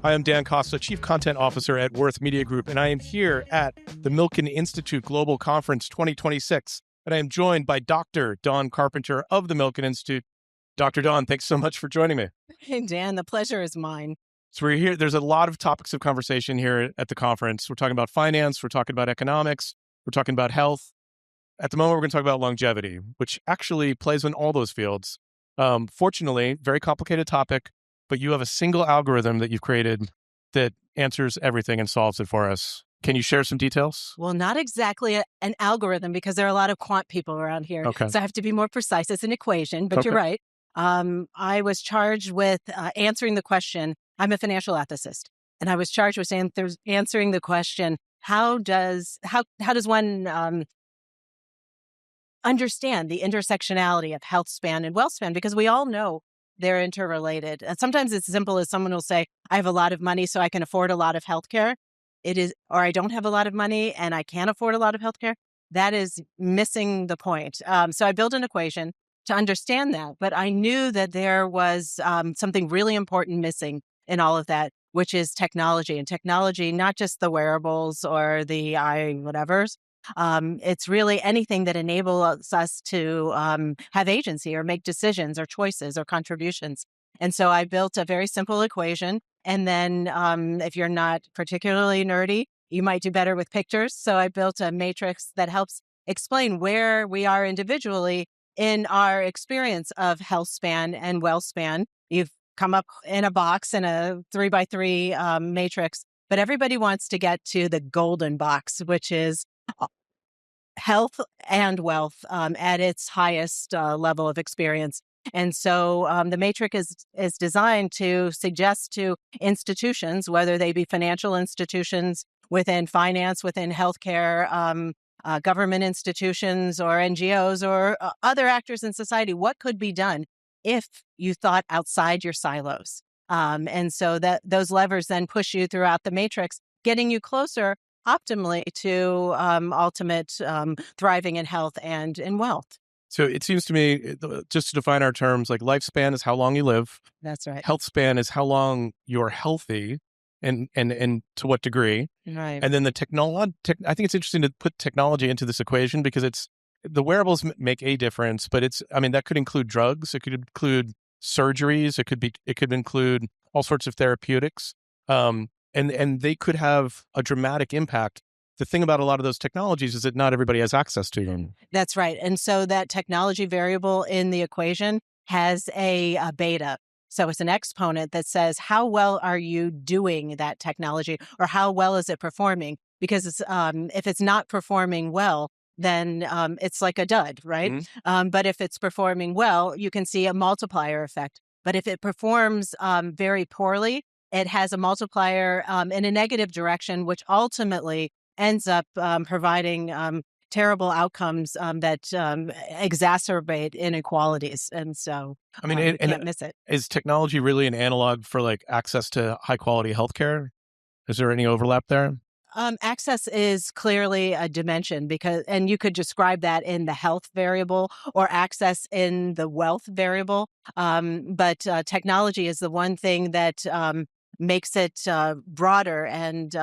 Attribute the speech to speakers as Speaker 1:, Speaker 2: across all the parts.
Speaker 1: I am Dan Costa, Chief Content Officer at Worth Media Group, and I am here at the Milken Institute Global Conference 2026. And I am joined by Dr. Dawn Carpenter of the Milken Institute. Dr. Dawn, thanks so much for joining me.
Speaker 2: Hey, Dan, the pleasure is mine.
Speaker 1: So we're here. There's a lot of topics of conversation here at the conference. We're talking about finance. We're talking about economics. We're talking about health. At the moment, we're going to talk about longevity, which actually plays in all those fields. Fortunately, very complicated topic, but you have a single algorithm that you've created that answers everything and solves it for us. Can you share some details?
Speaker 2: Well, not exactly an algorithm because there are a lot of quant people around here.
Speaker 1: Okay.
Speaker 2: So I have to be more precise. It's an equation, but
Speaker 1: Okay.
Speaker 2: You're right. I was charged with answering the question. I'm a financial ethicist, and I was charged with answering the question, how does one understand the intersectionality of healthspan and wealthspan? Because we all know they're interrelated. And sometimes it's as simple as someone will say, I have a lot of money, so I can afford a lot of healthcare. Or I don't have a lot of money and I can't afford a lot of healthcare. That is missing the point. So I built an equation to understand that, but I knew that there was something really important missing in all of that, which is technology. And technology, not just the wearables or the whatevers. It's really anything that enables us to have agency or make decisions or choices or contributions. And so I built a very simple equation. And then if you're not particularly nerdy, you might do better with pictures. So I built a matrix that helps explain where we are individually in our experience of health span and wealth span. You've come up in a box in a 3x3 matrix, but everybody wants to get to the golden box, which is health and wealth at its highest level of experience. And so the matrix is designed to suggest to institutions, whether they be financial institutions within finance, within healthcare, government institutions or NGOs or other actors in society, what could be done if you thought outside your silos. And so that those levers then push you throughout the matrix, getting you closer optimally to ultimate thriving in health and in wealth.
Speaker 1: So it seems to me, just to define our terms, like lifespan is how long you live.
Speaker 2: That's right.
Speaker 1: Health span is how long you're healthy and to what degree.
Speaker 2: Right.
Speaker 1: And then the technology, I think it's interesting to put technology into this equation because the wearables make a difference, but that could include drugs. It could include surgeries. It could include all sorts of therapeutics. And they could have a dramatic impact. The thing about a lot of those technologies is that not everybody has access to them.
Speaker 2: That's right. And so that technology variable in the equation has a beta. So it's an exponent that says, how well are you doing that technology, or how well is it performing? Because if it's not performing well, then it's like a dud, right?
Speaker 1: Mm-hmm.
Speaker 2: But if it's performing well, you can see a multiplier effect. But if it performs very poorly, it has a multiplier in a negative direction, which ultimately ends up providing terrible outcomes that exacerbate inequalities. And so you can't miss it.
Speaker 1: Is technology really an analog for like access to high quality healthcare? Is there any overlap there?
Speaker 2: Access is clearly a dimension and you could describe that in the health variable or access in the wealth variable. But technology is the one thing that makes it broader and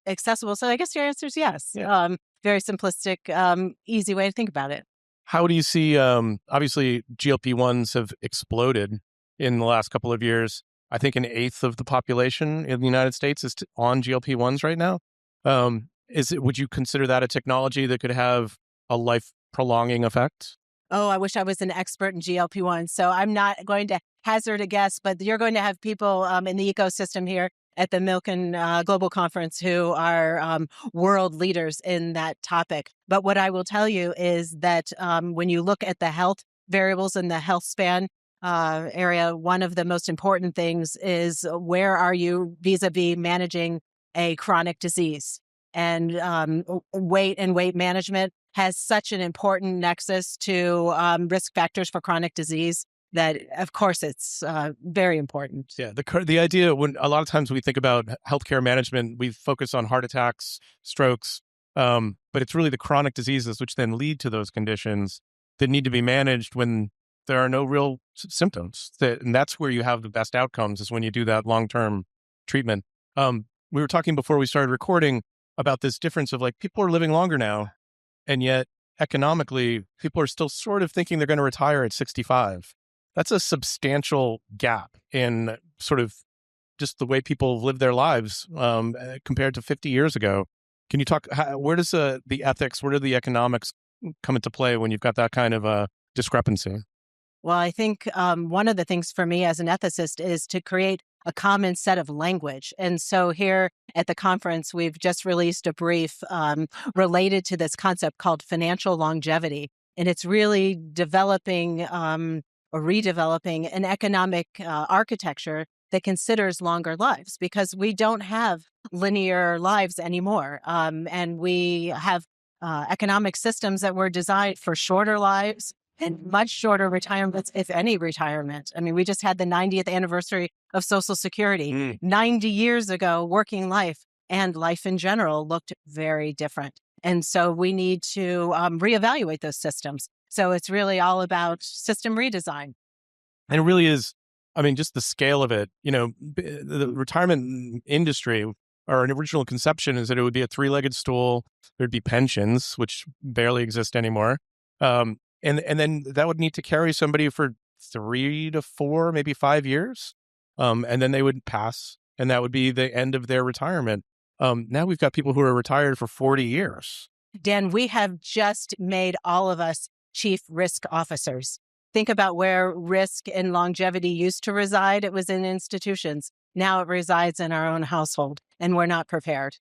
Speaker 2: accessible. So I guess your answer is yes.
Speaker 1: Yeah.
Speaker 2: Very simplistic, easy way to think about it.
Speaker 1: How do you see, obviously GLP-1s have exploded in the last couple of years. I think 1/8 of the population in the United States is on GLP-1s right now. Would you consider that a technology that could have a life prolonging effect?
Speaker 2: Oh, I wish I was an expert in GLP-1. So I'm not going to hazard a guess, but you're going to have people in the ecosystem here at the Milken Global Conference who are world leaders in that topic. But what I will tell you is that when you look at the health variables in the health span area, one of the most important things is where are you vis-a-vis managing a chronic disease? And weight and weight management has such an important nexus to risk factors for chronic disease that, of course, it's very important.
Speaker 1: Yeah, the idea, when a lot of times we think about healthcare management, we focus on heart attacks, strokes, but it's really the chronic diseases which then lead to those conditions that need to be managed when there are no real symptoms. And that's where you have the best outcomes, is when you do that long-term treatment. We were talking before we started recording about this difference of like people are living longer now, and yet economically, people are still sort of thinking they're going to retire at 65. That's a substantial gap in sort of just the way people live their lives compared to 50 years ago. Can you talk, where does the ethics, where do the economics come into play when you've got that kind of a discrepancy?
Speaker 2: Well, I think one of the things for me as an ethicist is to create a common set of language. And so here at the conference, we've just released a brief related to this concept called financial longevity. And it's really developing or redeveloping an economic architecture that considers longer lives, because we don't have linear lives anymore. And we have economic systems that were designed for shorter lives and much shorter retirements, if any retirement. I mean, we just had the 90th anniversary of Social Security. 90 years ago, working life and life in general looked very different. And so we need to reevaluate those systems. So it's really all about system redesign.
Speaker 1: And it really is, I mean, just the scale of it, the retirement industry, or an original conception is that it would be a three-legged stool. There'd be pensions, which barely exist anymore. And then that would need to carry somebody for 3 to 4, maybe 5 years. And then they would pass, and that would be the end of their retirement. Now we've got people who are retired for 40 years.
Speaker 2: Dan, we have just made all of us chief risk officers. Think about where risk and longevity used to reside. It was in institutions. Now it resides in our own household, and we're not prepared.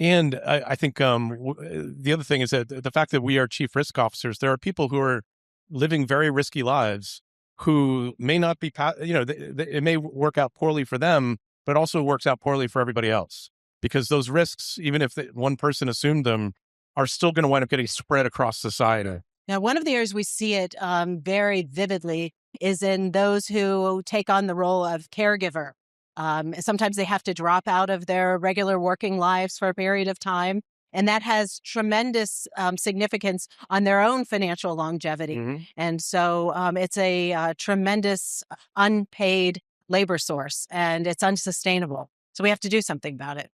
Speaker 1: And I think the other thing is that the fact that we are chief risk officers, there are people who are living very risky lives who may not be, it may work out poorly for them, but also works out poorly for everybody else. Because those risks, even if one person assumed them, are still going to wind up getting spread across society.
Speaker 2: Now, one of the areas we see it very vividly is in those who take on the role of caregiver. Sometimes they have to drop out of their regular working lives for a period of time, and that has tremendous significance on their own financial longevity.
Speaker 1: Mm-hmm.
Speaker 2: And so it's a tremendous unpaid labor source, and it's unsustainable. So we have to do something about it.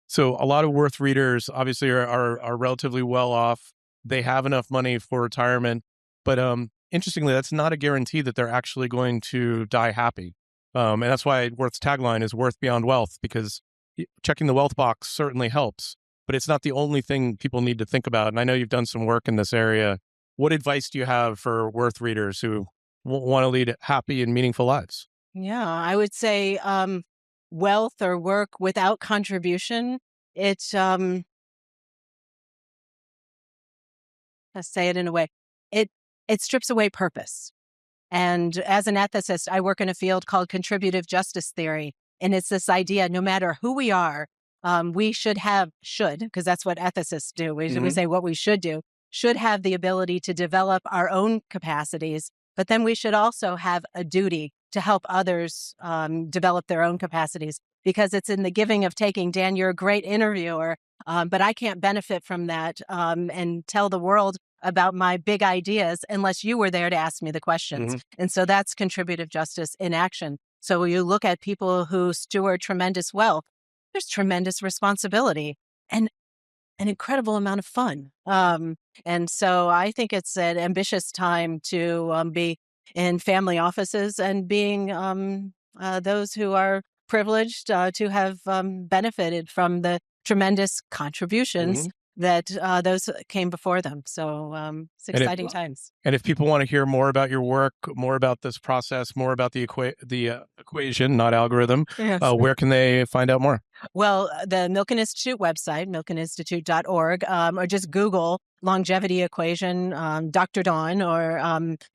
Speaker 1: So a lot of Worth readers obviously are relatively well off. They have enough money for retirement, but interestingly, that's not a guarantee that they're actually going to die happy. And that's why Worth's tagline is worth beyond wealth, because checking the wealth box certainly helps, but it's not the only thing people need to think about. And I know you've done some work in this area. What advice do you have for Worth readers who want to lead happy and meaningful lives?
Speaker 2: Yeah, I would say wealth or work without contribution, it's, let's say it in a way, it strips away purpose. And as an ethicist, I work in a field called contributive justice theory. And it's this idea, no matter who we are, we should, because that's what ethicists do. We say what we should do, should have the ability to develop our own capacities, but then we should also have a duty to help others develop their own capacities, because it's in the giving of taking. Dan, you're a great interviewer, but I can't benefit from that and tell the world about my big ideas unless you were there to ask me the questions. And so that's contributive justice in action. So when you look at people who steward tremendous wealth, there's tremendous responsibility and an incredible amount of fun. And so I think it's an ambitious time to be in family offices and being those who are privileged to have benefited from the tremendous contributions that those came before them. So it's exciting times.
Speaker 1: And if people want to hear more about your work, more about this process, more about the equation, not algorithm, where can they find out more?
Speaker 2: Well, the Milken Institute website, milkeninstitute.org, or just Google longevity equation, Dr. Dawn or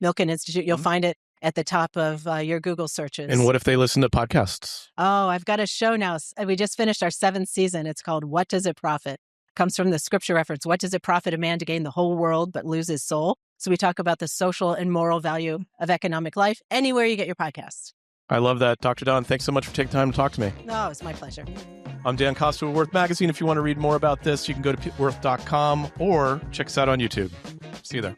Speaker 2: Milken Institute. You'll find it at the top of your Google searches.
Speaker 1: And what if they listen to podcasts?
Speaker 2: Oh, I've got a show now. We just finished our 7th season. It's called What Does It Profit? Comes from the scripture reference. What does it profit a man to gain the whole world but lose his soul? So we talk about the social and moral value of economic life anywhere you get your podcasts.
Speaker 1: I love that. Dr. Dawn, thanks so much for taking time to talk to me.
Speaker 2: Oh, it's my pleasure.
Speaker 1: I'm Dan Costa with Worth Magazine. If you want to read more about this, you can go to worth.com or check us out on YouTube. See you there.